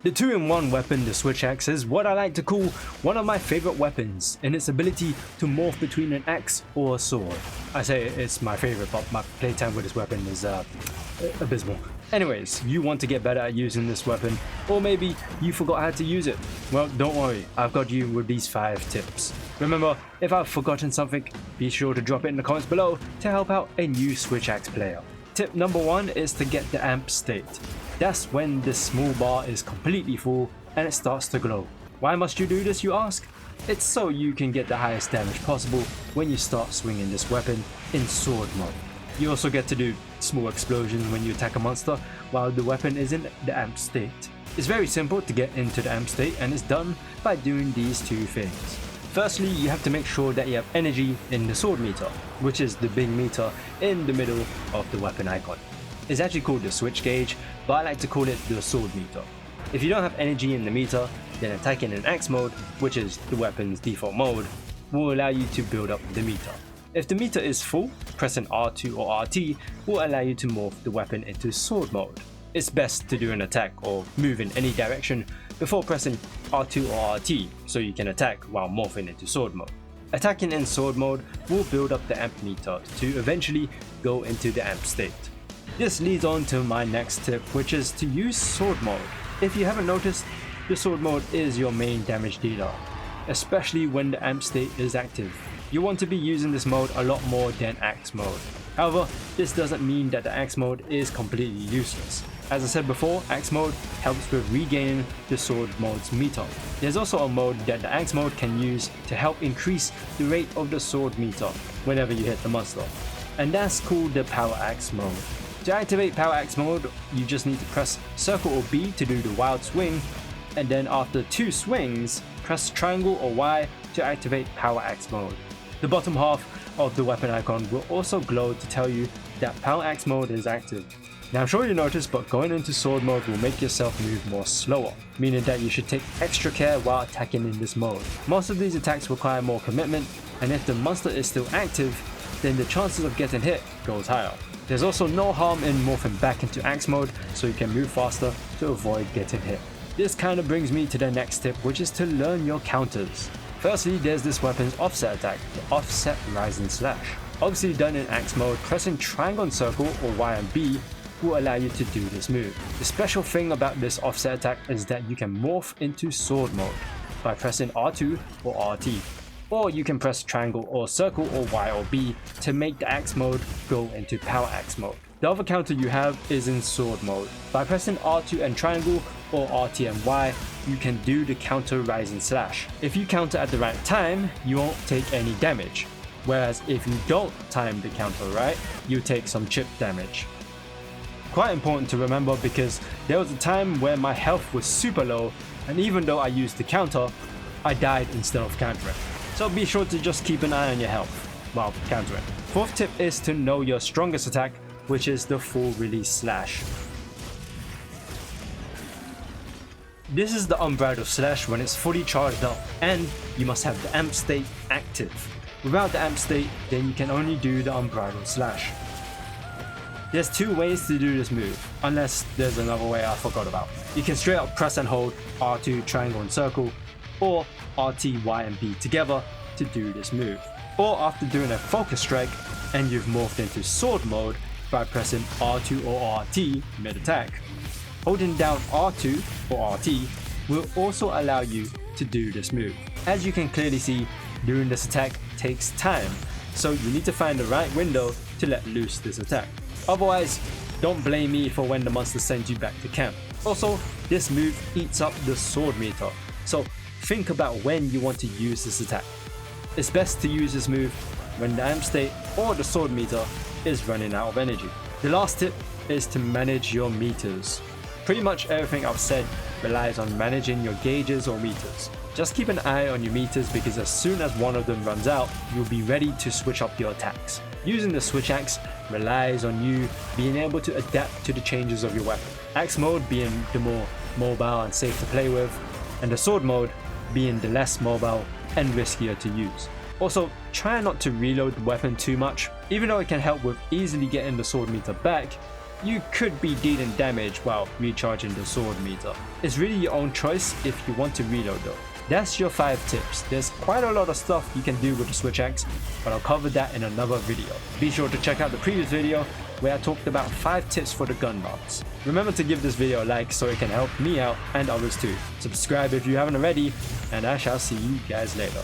The 2-in-1 weapon, the Switch Axe, is what I like to call one of my favorite weapons in its ability to morph between an axe or a sword. I say it's my favorite, but my playtime with this weapon is abysmal. Anyways, you want to get better at using this weapon, or maybe you forgot how to use it. Well, don't worry, I've got you with these 5 tips. Remember, if I've forgotten something, be sure to drop it in the comments below to help out a new Switch Axe player. Tip number 1 is to get the amp state. That's when this small bar is completely full and it starts to glow. Why must you do this, you ask? It's so you can get the highest damage possible when you start swinging this weapon in sword mode. You also get to do small explosions when you attack a monster while the weapon is in the amp state. It's very simple to get into the amp state, and it's done by doing these 2 things. Firstly, you have to make sure that you have energy in the sword meter, which is the big meter in the middle of the weapon icon. It's actually called the switch gauge, but I like to call it the sword meter. If you don't have energy in the meter, then attacking in axe mode, which is the weapon's default mode, will allow you to build up the meter. If the meter is full, pressing R2 or RT will allow you to morph the weapon into sword mode. It's best to do an attack or move in any direction before pressing R2 or RT, so you can attack while morphing into sword mode. Attacking in sword mode will build up the amp meter to eventually go into the amp state. This leads on to my next tip, which is to use sword mode. If you haven't noticed, the sword mode is your main damage dealer, especially when the amp state is active. You want to be using this mode a lot more than axe mode. However, this doesn't mean that the axe mode is completely useless. As I said before, axe mode helps with regaining the sword mode's meter. There's also a mode that the axe mode can use to help increase the rate of the sword meter whenever you hit the monster, and that's called the power axe mode. To activate power axe mode, you just need to press circle or B to do the wild swing, and then after 2 swings, press triangle or Y to activate power axe mode. The bottom half of the weapon icon will also glow to tell you that power axe mode is active. Now I'm sure you noticed, but going into sword mode will make yourself move more slower, meaning that you should take extra care while attacking in this mode. Most of these attacks require more commitment, and if the monster is still active, then the chances of getting hit goes higher. There's also no harm in morphing back into axe mode so you can move faster to avoid getting hit. This kind of brings me to the next tip, which is to learn your counters. Firstly, there's this weapon's offset attack, the offset rising slash. Obviously done in axe mode, pressing triangle and circle or Y and B will allow you to do this move. The special thing about this offset attack is that you can morph into sword mode by pressing R2 or RT. Or you can press triangle or circle or Y or B to make the axe mode go into power axe mode. The other counter you have is in sword mode. By pressing R2 and triangle or RT and Y, you can do the counter rising slash. If you counter at the right time, you won't take any damage. Whereas if you don't time the counter right, you take some chip damage. Quite important to remember, because there was a time where my health was super low, and even though I used the counter, I died instead of countering. So be sure to just keep an eye on your health while countering. 4th tip is to know your strongest attack, which is the full release slash. This is the unbridled slash when it's fully charged up, and you must have the amp state active. Without the amp state, then you can only do the unbridled slash. There's 2 ways to do this move, unless there's another way I forgot about. You can straight up press and hold R2, triangle and circle, or RT, Y and B together to do this move. Or after doing a focus strike and you've morphed into sword mode by pressing R2 or RT mid-attack. Holding down R2 or RT will also allow you to do this move. As you can clearly see, doing this attack takes time, so you need to find the right window to let loose this attack. Otherwise, don't blame me for when the monster sends you back to camp. Also, this move eats up the sword meter, so think about when you want to use this attack. It's best to use this move when the amp state or the sword meter is running out of energy. The last tip is to manage your meters. Pretty much everything I've said relies on managing your gauges or meters. Just keep an eye on your meters, because as soon as one of them runs out, you'll be ready to switch up your attacks. Using the switch axe relies on you being able to adapt to the changes of your weapon. Axe mode being the more mobile and safe to play with, and the sword mode being the less mobile and riskier to use. Also, try not to reload the weapon too much. Even though it can help with easily getting the sword meter back, you could be dealing damage while recharging the sword meter. It's really your own choice if you want to reload though. That's your 5 tips. There's quite a lot of stuff you can do with the Switch Axe, but I'll cover that in another video. Be sure to check out the previous video where I talked about 5 tips for the gun mounts. Remember to give this video a like so it can help me out and others too. Subscribe if you haven't already, and I shall see you guys later.